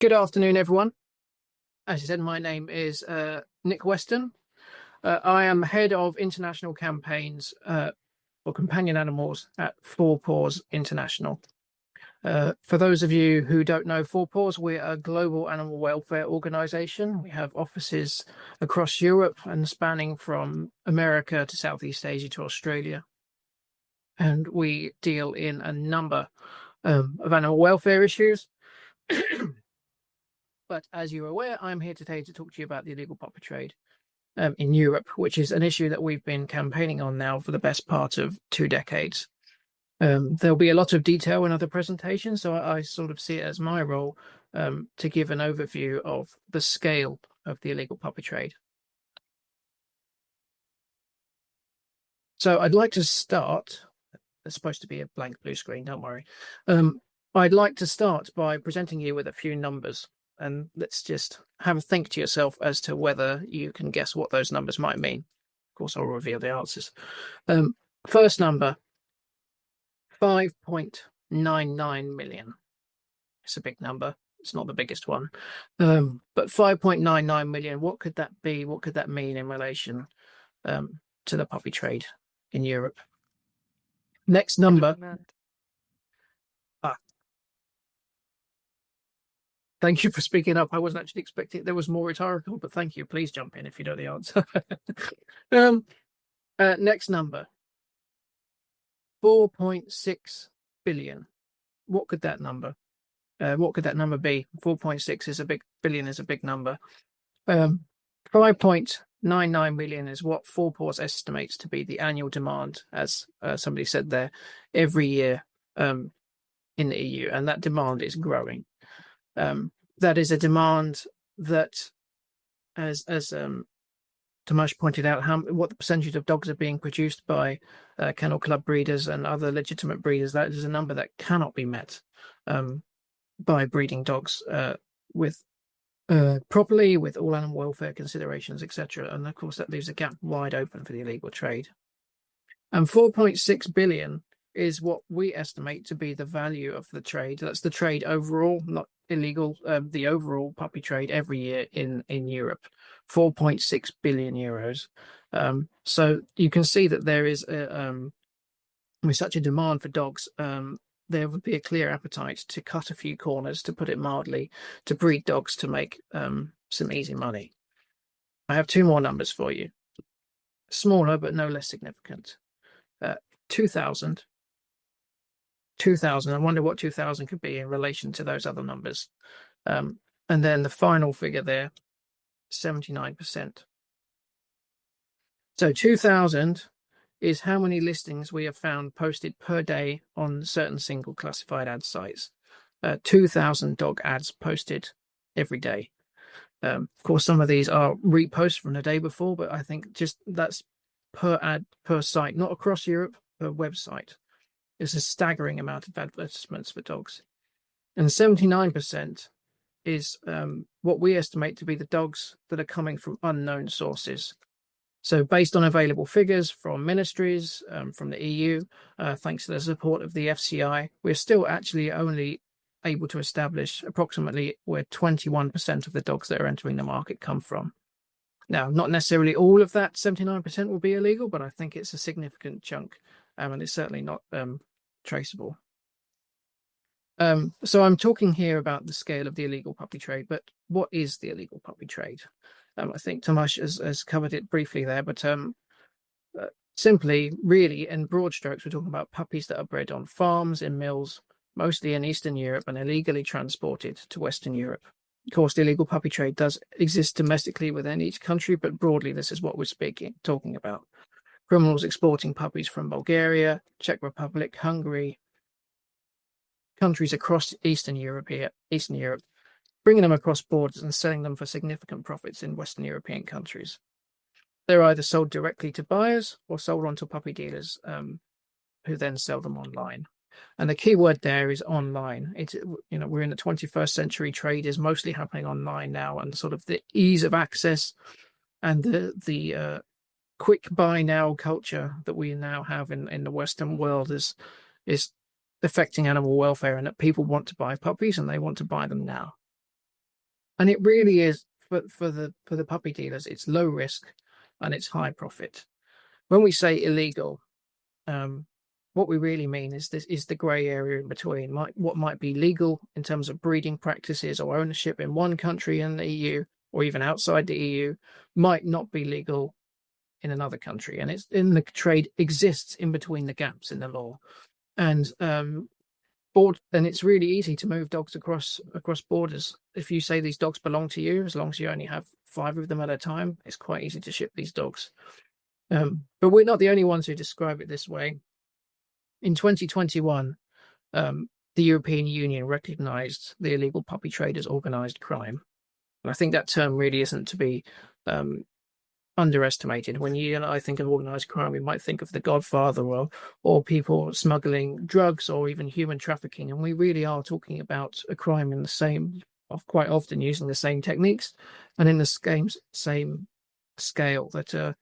Good afternoon, everyone. As I said, my name is Nick Weston. I am head of international campaigns for companion animals at Four Paws International. For those of you who don't know Four Paws, we're a global animal welfare organization. We have offices across Europe and spanning from America to Southeast Asia to Australia. And we deal in a number of animal welfare issues. But as you're aware, I'm here today to talk to you about the illegal puppy trade in Europe, which is an issue that we've been campaigning on now for the best part of 2 decades. There'll be a lot of detail in other presentations, so I sort of see it as my role to give an overview of the scale of the illegal puppy trade. So I'd like to start, it's supposed to be a blank blue screen, don't worry. I'd like to start by presenting you with a few numbers. And let's just have a think to yourself as to whether you can guess what those numbers might mean. Of course, I'll reveal the answers. First number, 5.99 million. It's a big number. It's not the biggest one. But 5.99 million, what could that be? What could that mean in relation to the puppy trade in Europe? Next number. Thank you for speaking up. I wasn't actually expecting there was more rhetorical, but thank you. Please jump in if you know the answer. Next number, 4.6 billion. What could that number? What could that number be? 4.6 is a big billion is a big number. 5.99 million is what Four Paws estimates to be the annual demand, as somebody said there, every year in the EU, and that demand is growing. That is a demand that, as Tomasz pointed out, what the percentage of dogs are being produced by kennel club breeders and other legitimate breeders, that is a number that cannot be met by breeding dogs with properly, with all animal welfare considerations, etc. And of course, that leaves a gap wide open for the illegal trade. And 4.6 billion is what we estimate to be the value of the trade. That's the trade overall, not illegal, the overall puppy trade every year in Europe, 4.6 billion euros. So you can see that there is with such a demand for dogs, there would be a clear appetite to cut a few corners, to put it mildly, to breed dogs to make some easy money. I have 2 more numbers for you, smaller but no less significant. 2,000. I wonder what 2,000 could be in relation to those other numbers. And then the final figure there, 79%. So 2,000 is how many listings we have found posted per day on certain single classified ad sites. 2,000 dog ads posted every day. Of course, some of these are reposts from the day before, but I think just that's per ad, per site, not across Europe, per website. It's a staggering amount of advertisements for dogs. And 79% is what we estimate to be the dogs that are coming from unknown sources. So based on available figures from ministries, from the EU, thanks to the support of the FCI, we're still actually only able to establish approximately where 21% of the dogs that are entering the market come from. Now, not necessarily all of that 79% will be illegal, but I think it's a significant chunk, and it's certainly not traceable. So I'm talking here about the scale of the illegal puppy trade, but what is the illegal puppy trade? I think Tomasz has covered it briefly there, but simply, really, in broad strokes, we're talking about puppies that are bred on farms, in mills, mostly in Eastern Europe, and illegally transported to Western Europe. Of course, the illegal puppy trade does exist domestically within each country, but broadly, this is what we're talking about. Criminals exporting puppies from Bulgaria, Czech Republic, Hungary, countries across Eastern Europe, bringing them across borders and selling them for significant profits in Western European countries. They're either sold directly to buyers or sold on to puppy dealers who then sell them online. And the key word there is online. We're in the 21st century. Trade is mostly happening online now, and sort of the ease of access and the quick buy now culture that we now have in the Western world is affecting animal welfare, and that people want to buy puppies and they want to buy them now. And it really is for the puppy dealers, it's low risk and it's high profit. When we say illegal, what we really mean is this is the grey area in between what might be legal in terms of breeding practices or ownership in one country in the EU or even outside the EU might not be legal in another country, and it's in the trade exists in between the gaps in the law. And and it's really easy to move dogs across borders. If you say these dogs belong to you, as long as you only have 5 of them at a time, it's quite easy to ship these dogs. But we're not the only ones who describe it this way. In 2021, the European Union recognized the illegal puppy trade as organized crime. And I think that term really isn't to be underestimated. When I think of organized crime, we might think of The Godfather or people smuggling drugs or even human trafficking. And we really are talking about a crime in the same, quite often using the same techniques and in the same scale that,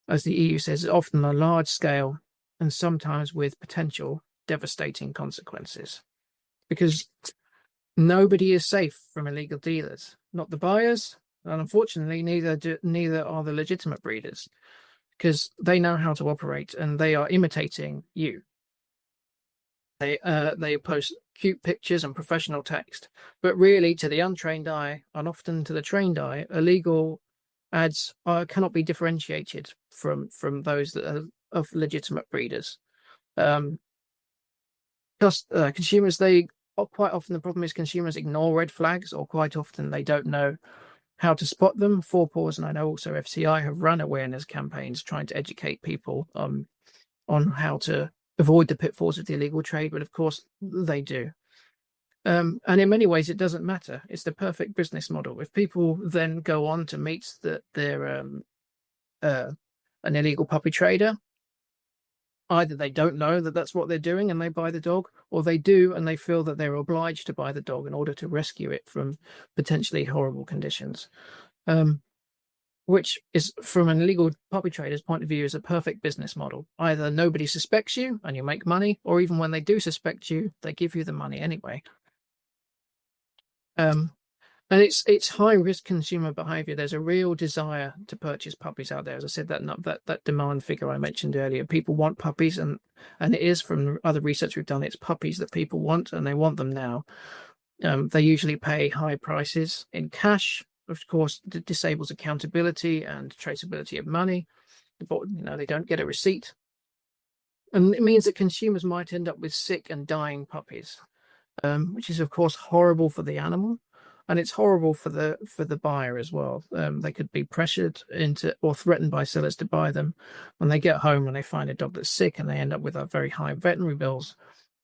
as the EU says, often a large scale and sometimes with potential devastating consequences. Because nobody is safe from illegal dealers, not the buyers, and unfortunately neither are the legitimate breeders, because they know how to operate and they are imitating you. They post cute pictures and professional text, but really to the untrained eye and often to the trained eye, illegal ads cannot be differentiated from those that are of legitimate breeders. Consumers, quite often the problem is consumers ignore red flags, or quite often they don't know how to spot them. Four Paws, and I know also FCI, have run awareness campaigns trying to educate people on how to avoid the pitfalls of the illegal trade, but of course they do. And in many ways it doesn't matter. It's the perfect business model. If people then go on to meet that they're an illegal puppy trader, either they don't know that that's what they're doing and they buy the dog, or they do and they feel that they're obliged to buy the dog in order to rescue it from potentially horrible conditions, which is, from an illegal puppy trader's point of view, is a perfect business model. Either nobody suspects you and you make money, or even when they do suspect you, they give you the money anyway. And it's high risk consumer behavior. There's a real desire to purchase puppies out there. As I said, that demand figure I mentioned earlier, people want puppies, and it is, from other research we've done, it's puppies that people want, and they want them now. They usually pay high prices in cash. Of course, it disables accountability and traceability of money. But they don't get a receipt, and it means that consumers might end up with sick and dying puppies, which is of course horrible for the animal. And it's horrible for the buyer as well. They could be pressured into or threatened by sellers to buy them. When they get home and they find a dog that's sick, and they end up with a very high veterinary bills,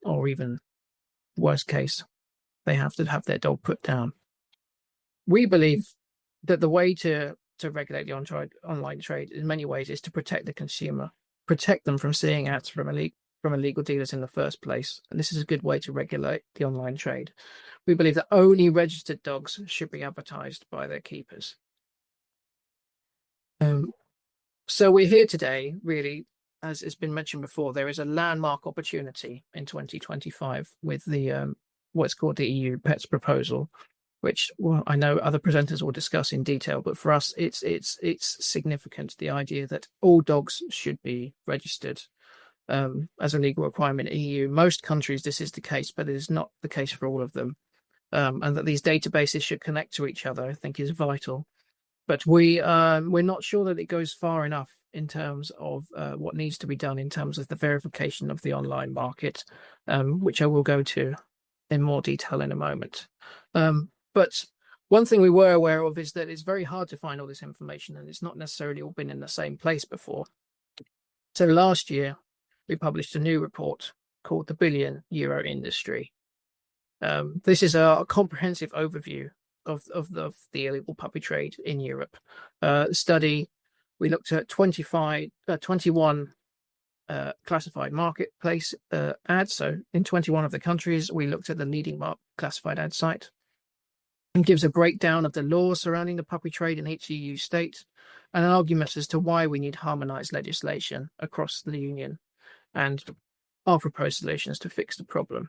or even worst case, they have to have their dog put down. We believe that the way to regulate the online trade in many ways is to protect the consumer, protect them from seeing ads from illegal dealers in the first place. And this is a good way to regulate the online trade. We believe that only registered dogs should be advertised by their keepers. So we're here today, really, as it's been mentioned before, there is a landmark opportunity in 2025 with the what's called the EU Pets proposal, which, well, I know other presenters will discuss in detail, but for us, it's significant, the idea that all dogs should be registered as a legal requirement in the EU. Most countries this is the case, but it is not the case for all of them. And that these databases should connect to each other, I think, is vital. But we're not sure that it goes far enough in terms of what needs to be done in terms of the verification of the online market, which I will go to in more detail in a moment. But one thing we were aware of is that it's very hard to find all this information, and it's not necessarily all been in the same place before. So last year, we published a new report called The Billion Euro Industry. This is a comprehensive overview of the illegal puppy trade in Europe. Study, we looked at 21 classified marketplace ads. So in 21 of the countries, we looked at the leading classified ad site, and gives a breakdown of the laws surrounding the puppy trade in each EU state, and an argument as to why we need harmonized legislation across the union, and our proposed solutions to fix the problem.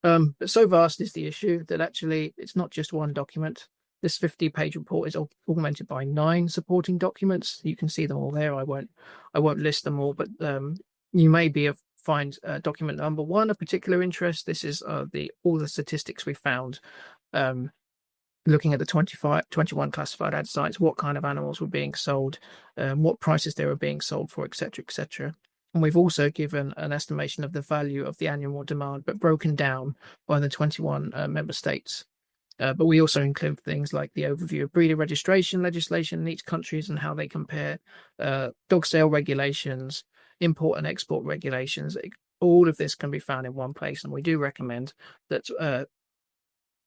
But so vast is the issue that actually it's not just one document. This 50-page report is augmented by 9 supporting documents. You can see them all there. I won't list them all, but you may find document number 1 of particular interest. This is all the statistics we found, looking at the 21 classified ad sites, what kind of animals were being sold, what prices they were being sold for, etc., etc. And we've also given an estimation of the value of the annual demand, but broken down by the 21 member states. But we also include things like the overview of breeder registration legislation in each country and how they compare, dog sale regulations, import and export regulations. All of this can be found in one place, and we do recommend that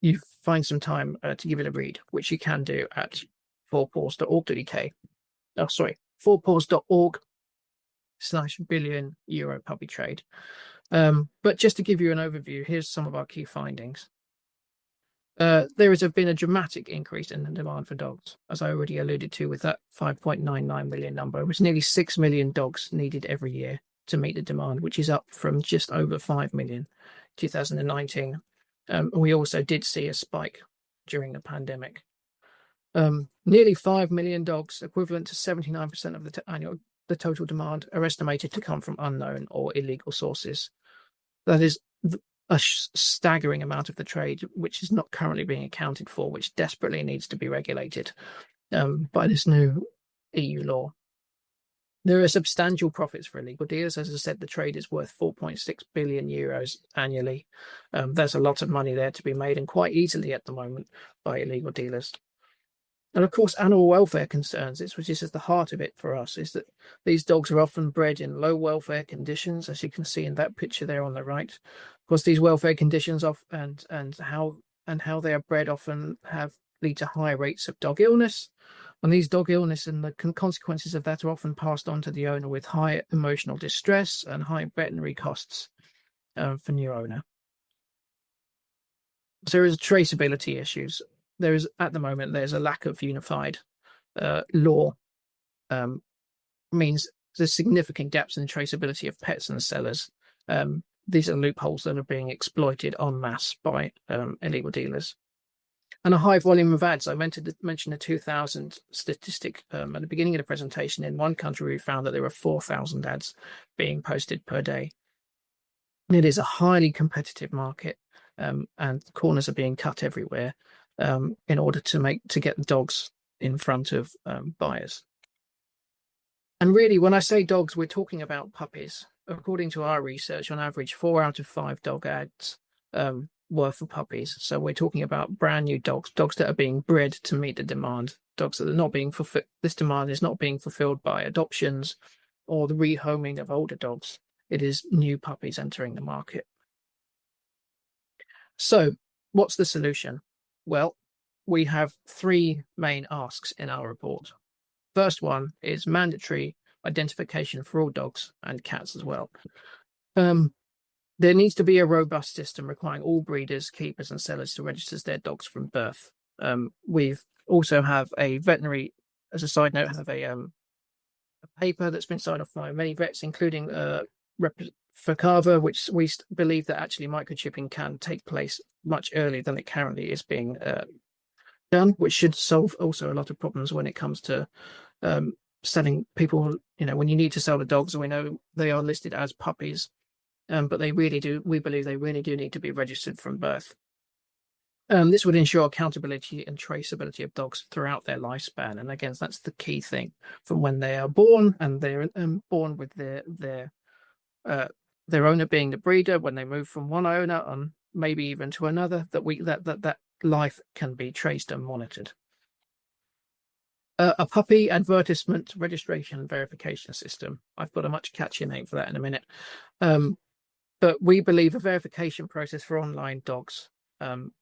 you find some time to give it a read, which you can do at 4paws.org.uk. Oh, sorry, 4paws.org/billion euro puppy trade. But just to give you an overview, here's some of our key findings. There has been a dramatic increase in the demand for dogs, as I already alluded to with that 5.99 million number. It was nearly 6 million dogs needed every year to meet the demand, which is up from just over 5 million in 2019. We also did see a spike during the pandemic. Nearly 5 million dogs, equivalent to 79% of the total demand, are estimated to come from unknown or illegal sources. That is a staggering amount of the trade, which is not currently being accounted for, which desperately needs to be regulated by this new EU law. There are substantial profits for illegal dealers. As I said, the trade is worth 4.6 billion euros annually. There's a lot of money there to be made, and quite easily at the moment, by illegal dealers. And of course, animal welfare concerns, which is at the heart of it for us, is that these dogs are often bred in low welfare conditions, as you can see in that picture there on the right. Of course, these welfare conditions and how they are bred often lead to higher rates of dog illness. And these dog illness and the consequences of that are often passed on to the owner with high emotional distress and high veterinary costs for new owner. So there is traceability issues. There's a lack of unified law. Means there's significant gaps in the traceability of pets and sellers. These are loopholes that are being exploited en masse by illegal dealers. And a high volume of ads. I mentioned a 2000 statistic at the beginning of the presentation. In one country, we found that there were 4,000 ads being posted per day. It is a highly competitive market, and corners are being cut everywhere in order to get the dogs in front of buyers. And really, when I say dogs, we're talking about puppies. According to our research, on average, 4 out of 5 dog ads were for puppies. So we're talking about brand new dogs that are being bred to meet the demand, dogs that are not being fulfilled. This demand is not being fulfilled by adoptions or the rehoming of older dogs. It is new puppies entering the market. So what's the solution? Well, we have 3 main asks in our report. First one is mandatory identification for all dogs and cats as well. There needs to be a robust system requiring all breeders, keepers, and sellers to register their dogs from birth. We've also have a veterinary, as a side note, have a paper that's been signed off by many vets, including Ficava, which we believe that actually microchipping can take place much earlier than it currently is being done, which should solve also a lot of problems when it comes to selling people. When you need to sell the dogs, we know they are listed as puppies. But we believe they really do need to be registered from birth. This would ensure accountability and traceability of dogs throughout their lifespan. And again, that's the key thing, from when they are born, and they're born with their owner being the breeder, when they move from one owner and maybe even to another, that life can be traced and monitored. A puppy advertisement registration and verification system. I've got a much catchier name for that in a minute. But we believe a verification process for online dogs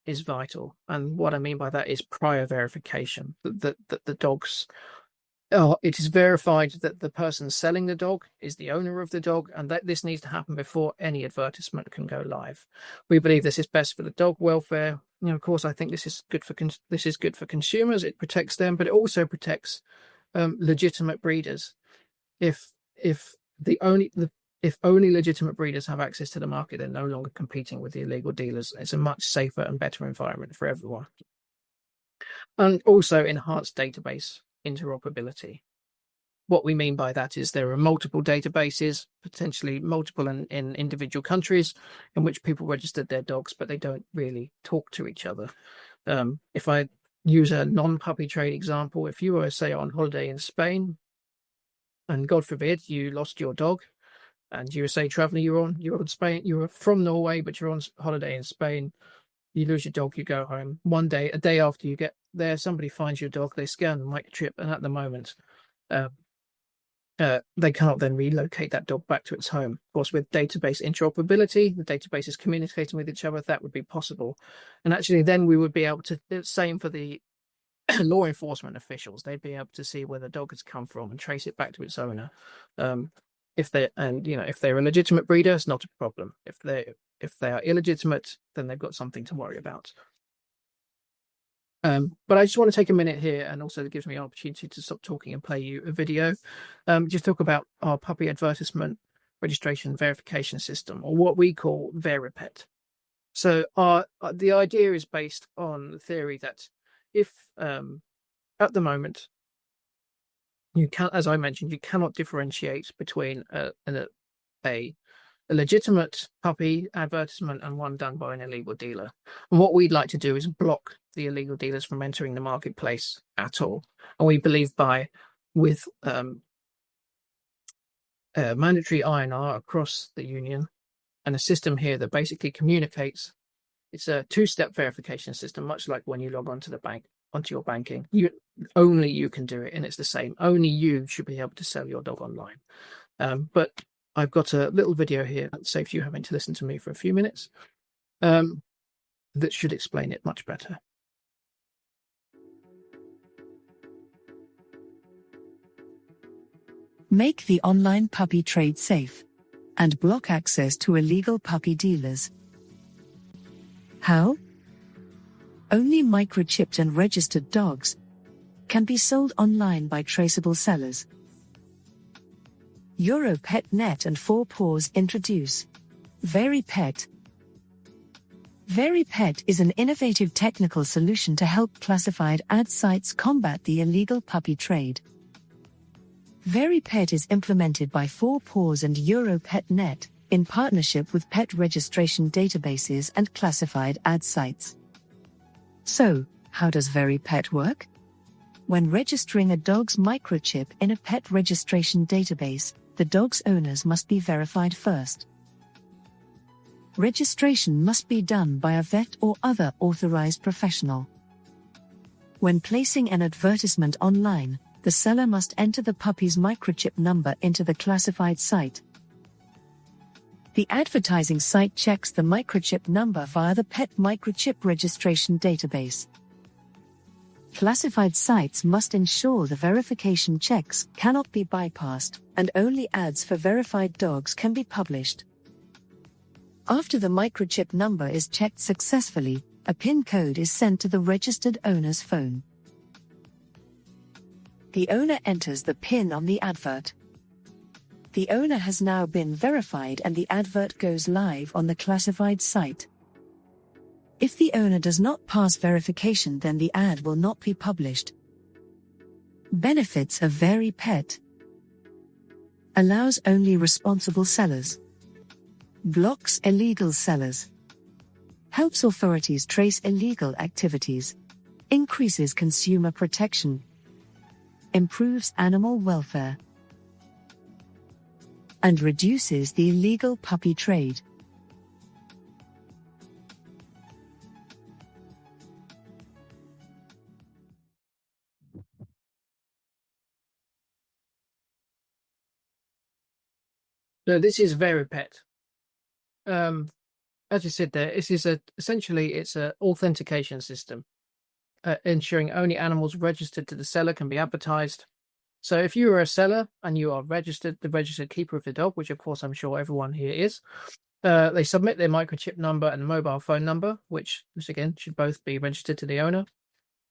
is vital. And what I mean by that is prior verification, that the dogs, it is verified that the person selling the dog is the owner of the dog, and that this needs to happen before any advertisement can go live. We believe this is best for the dog welfare. Of course, I think this is good for consumers. It protects them, but it also protects legitimate breeders. If only legitimate breeders have access to the market, they're no longer competing with the illegal dealers. It's a much safer and better environment for everyone. and also enhanced database interoperability. What we mean by that is there are multiple databases, potentially multiple in individual countries, in which people registered their dogs, but they don't really talk to each other. If I use a non-puppy trade example, if you were, say, on holiday in Spain, and God forbid you lost your dog, and you were, say, traveling, you're in Spain, you were from Norway, but you're on holiday in Spain, you lose your dog, you go home. One day, a day after you get there, somebody finds your dog, they scan the microchip, and at the moment, they cannot then relocate that dog back to its home. Of course, with database interoperability, the database is communicating with each other, that would be possible. And actually, then we would be able to, same for the law enforcement officials, they'd be able to see where the dog has come from and trace it back to its owner. If they're a legitimate breeder, it's not a problem. If they are illegitimate, then they've got something to worry about. But I just want to take a minute here, and also it gives me an opportunity to stop talking and play you a video. Just talk about our puppy advertisement registration verification system, or what we call VeriPet. So the idea is based on the theory that if at the moment you can, as I mentioned, you cannot differentiate between a legitimate puppy advertisement and one done by an illegal dealer. And what we'd like to do is block the illegal dealers from entering the marketplace at all. And we believe with mandatory INR across the union and a system here that basically communicates, it's a two-step verification system, much like when you log onto the bank, onto your banking. Only you can do it, and it's the same. Only you should be able to sell your dog online. But I've got a little video here that saves you having to listen to me for a few minutes, that should explain it much better. Make the online puppy trade safe and block access to illegal puppy dealers. How? Only microchipped and registered dogs can be sold online by traceable sellers. EuroPetNet and 4paws introduce VeriPet. VeriPet is an innovative technical solution to help classified ad sites combat the illegal puppy trade. VeriPet is implemented by 4paws and EuroPetNet in partnership with pet registration databases and classified ad sites. So, how does VeriPet work? When registering a dog's microchip in a pet registration database, the dog's owners must be verified first. Registration must be done by a vet or other authorized professional. When placing an advertisement online, the seller must enter the puppy's microchip number into the classified site. The advertising site checks the microchip number via the pet microchip registration database. Classified sites must ensure the verification checks cannot be bypassed, and only ads for verified dogs can be published. After the microchip number is checked successfully, a PIN code is sent to the registered owner's phone. The owner enters the PIN on the advert. The owner has now been verified and the advert goes live on the classified site. If the owner does not pass verification, then the ad will not be published. Benefits of VeriPet: allows only responsible sellers, blocks illegal sellers, helps authorities trace illegal activities, increases consumer protection, improves animal welfare, and reduces the illegal puppy trade. So this is VeriPet. As you said there, this is essentially it's an authentication system, ensuring only animals registered to the seller can be advertised. So if you are a seller and you are registered, the registered keeper of the dog, which of course I'm sure everyone here is, they submit their microchip number and mobile phone number, which again should both be registered to the owner.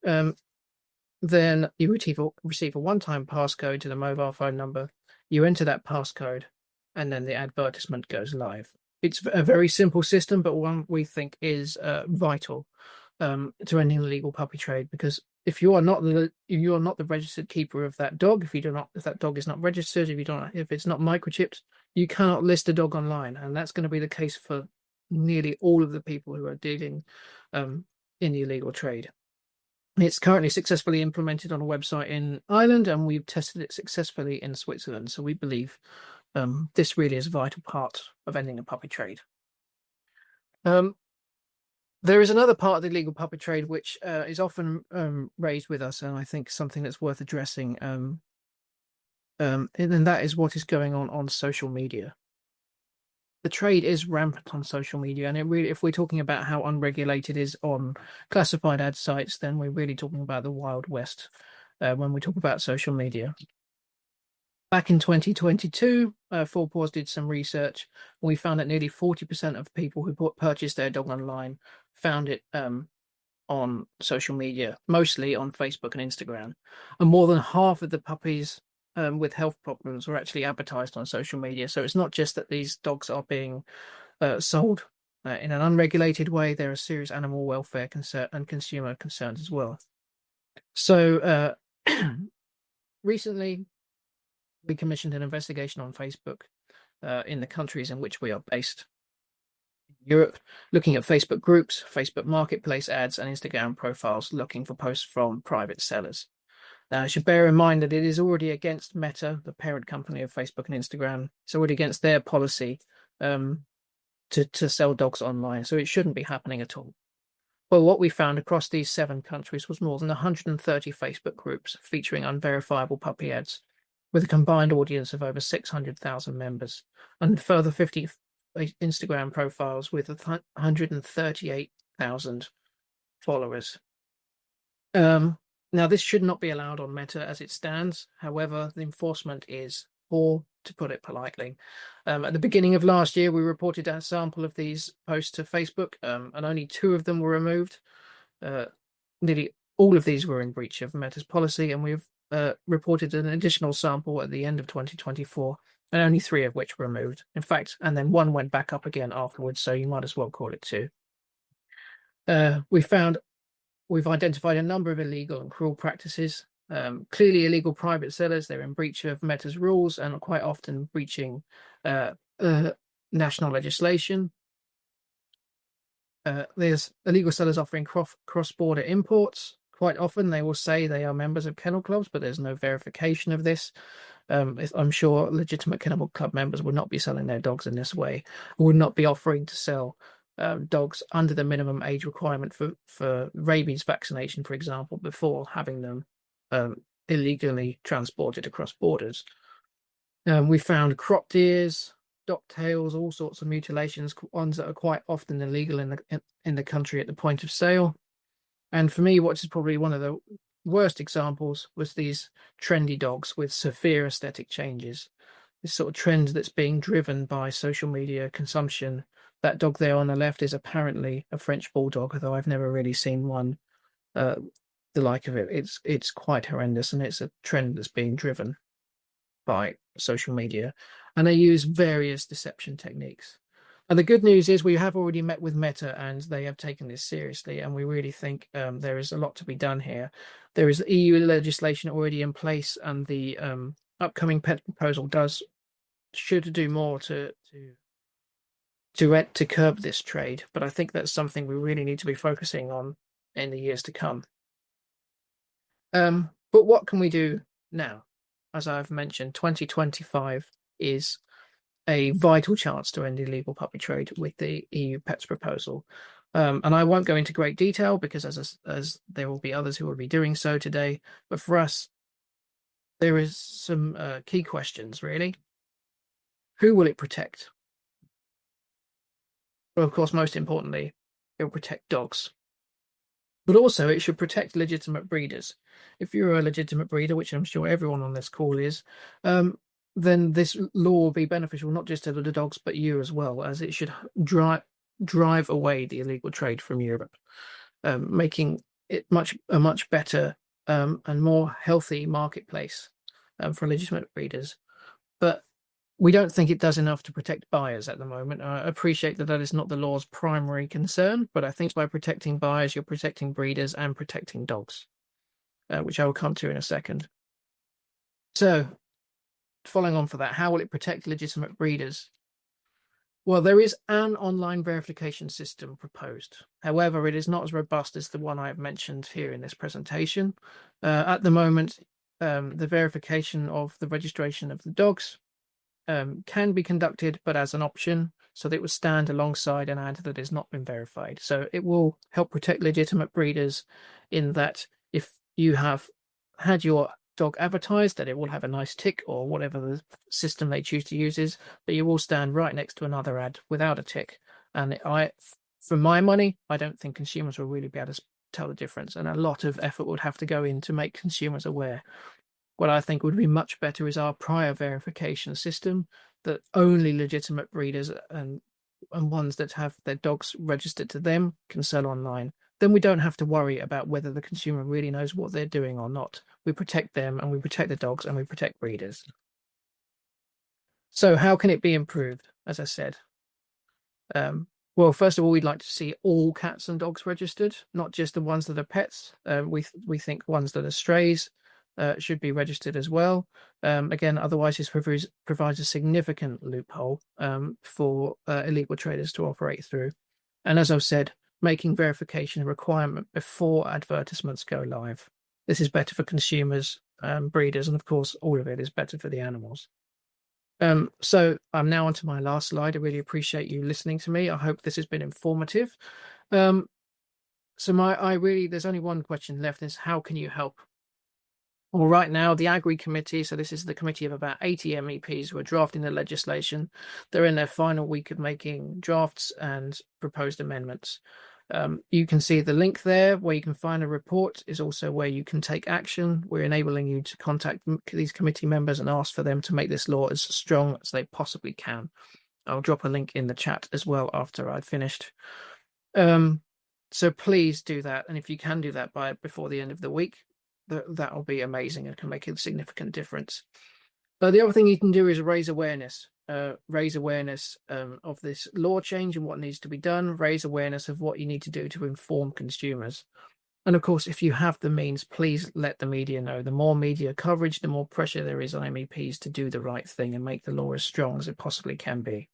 Then you receive a one-time passcode to the mobile phone number. You enter that passcode, and then the advertisement goes live. It's a very simple system, but one we think is vital to ending the illegal puppy trade, because if you are not the registered keeper of that dog, if that dog is not registered, if it's not microchipped, you cannot list a dog online, and that's going to be the case for nearly all of the people who are dealing in the illegal trade. It's currently successfully implemented on a website in Ireland, and we've tested it successfully in Switzerland. So we believe this really is a vital part of ending the puppy trade. There is another part of the illegal puppy trade which is often raised with us, and I think something that's worth addressing. And that is what is going on social media. The trade is rampant on social media, and if we're talking about how unregulated it is on classified ad sites, then we're really talking about the Wild West when we talk about social media. Back in 2022, 4paws did some research, and we found that nearly 40% of people who purchased their dog online found it on social media, mostly on Facebook and Instagram. And more than half of the puppies with health problems were actually advertised on social media. So it's not just that these dogs are being sold in an unregulated way. There are serious animal welfare and consumer concerns as well. So recently, we commissioned an investigation on Facebook in the countries in which we are based. Europe, looking at Facebook groups, Facebook Marketplace ads, and Instagram profiles looking for posts from private sellers. Now, I should bear in mind that it is already against Meta, the parent company of Facebook and Instagram. It's already against their policy to sell dogs online, so it shouldn't be happening at all. Well, what we found across these 7 countries was more than 130 Facebook groups featuring unverifiable puppy ads, with a combined audience of over 600,000 members, and further 50 Instagram profiles with 138,000 followers. Now, this should not be allowed on Meta as it stands. However, the enforcement is poor, to put it politely. At the beginning of last year, we reported a sample of these posts to Facebook, and only 2 of them were removed. Nearly all of these were in breach of Meta's policy, and we've reported an additional sample at the end of 2024, and only 3 of which were removed. In fact, and then 1 went back up again afterwards, so you might as well call it 2. We've identified a number of illegal and cruel practices. Clearly illegal private sellers, they're in breach of Meta's rules and are quite often breaching national legislation. There's illegal sellers offering cross-border imports. Quite often they will say they are members of kennel clubs, but there's no verification of this. I'm sure legitimate kennel club members would not be selling their dogs in this way, would not be offering to sell dogs under the minimum age requirement for rabies vaccination, for example, before having them illegally transported across borders. We found cropped ears, dock tails, all sorts of mutilations, ones that are quite often illegal in the country at the point of sale. And for me, what is probably one of the worst examples was these trendy dogs with severe aesthetic changes. This sort of trend that's being driven by social media consumption. That dog there on the left is apparently a French bulldog, although I've never really seen one the like of it. It's quite horrendous, and it's a trend that's being driven by social media, and they use various deception techniques. And the good news is we have already met with Meta, and they have taken this seriously, and we really think there is a lot to be done here. There is EU legislation already in place, and the upcoming pet proposal should do more to curb this trade. But I think that's something we really need to be focusing on in the years to come. But what can we do now? As I've mentioned, 2025 is a vital chance to end illegal puppy trade with the EU Pets proposal. And I won't go into great detail because as there will be others who will be doing so today. But for us, there is some key questions, really. Who will it protect? Well, of course, most importantly, it will protect dogs. But also, it should protect legitimate breeders. If you're a legitimate breeder, which I'm sure everyone on this call is, then this law will be beneficial not just to the dogs, but you as well, as it should drive away the illegal trade from Europe, making it a much better and more healthy marketplace for legitimate breeders. But we don't think it does enough to protect buyers at the moment. I appreciate that is not the law's primary concern, but I think by protecting buyers, you're protecting breeders and protecting dogs. which I will come to in a second. So, following on for that, how will it protect legitimate breeders? Well, there is an online verification system proposed. However, it is not as robust as the one I have mentioned here in this presentation. At the moment, the verification of the registration of the dogs can be conducted, but as an option, so that it would stand alongside an ad that has not been verified. So it will help protect legitimate breeders in that if you have had your dog advertised, that it will have a nice tick or whatever the system they choose to use is, but you will stand right next to another ad without a tick. And for my money, I don't think consumers will really be able to tell the difference, and a lot of effort would have to go in to make consumers aware. What I think would be much better is our prior verification system that only legitimate breeders and ones that have their dogs registered to them can sell online. Then we don't have to worry about whether the consumer really knows what they're doing or not. We protect them and we protect the dogs and we protect breeders. So how can it be improved? As I said, well, first of all, we'd like to see all cats and dogs registered, not just the ones that are pets. We think ones that are strays should be registered as well. Again, otherwise this provides a significant loophole for illegal traders to operate through. And as I've said, making verification a requirement before advertisements go live. This is better for consumers, breeders, and of course, all of it is better for the animals. So I'm now on to my last slide. I really appreciate you listening to me. I hope this has been informative. So there's only one question left, is how can you help? Well, right now, the Agri Committee, so this is the committee of about 80 MEPs who are drafting the legislation. They're in their final week of making drafts and proposed amendments. You can see the link there where you can find a report is also where you can take action. We're enabling you to contact these committee members and ask for them to make this law as strong as they possibly can. I'll drop a link in the chat as well after I've finished. So please do that. And if you can do that before the end of the week, that will be amazing and can make a significant difference. The other thing you can do is raise awareness. Raise awareness of this law change and what needs to be done. Raise awareness of what you need to do to inform consumers. And of course, if you have the means, please let the media know. The more media coverage, the more pressure there is on MEPs to do the right thing and make the law as strong as it possibly can be.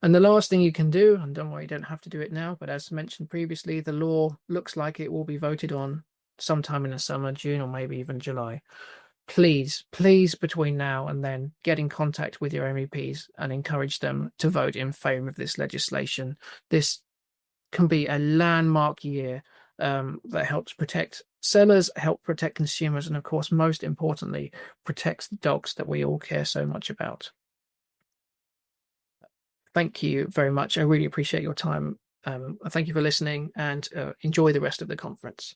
And the last thing you can do, and don't worry, you don't have to do it now, but as mentioned previously, the law looks like it will be voted on sometime in the summer, June, or maybe even July. Please, between now and then, get in contact with your MEPs and encourage them to vote in favour of this legislation. This can be a landmark year that helps protect sellers, help protect consumers, and of course, most importantly, protects the dogs that we all care so much about. Thank you very much. I really appreciate your time. Thank you for listening, and enjoy the rest of the conference.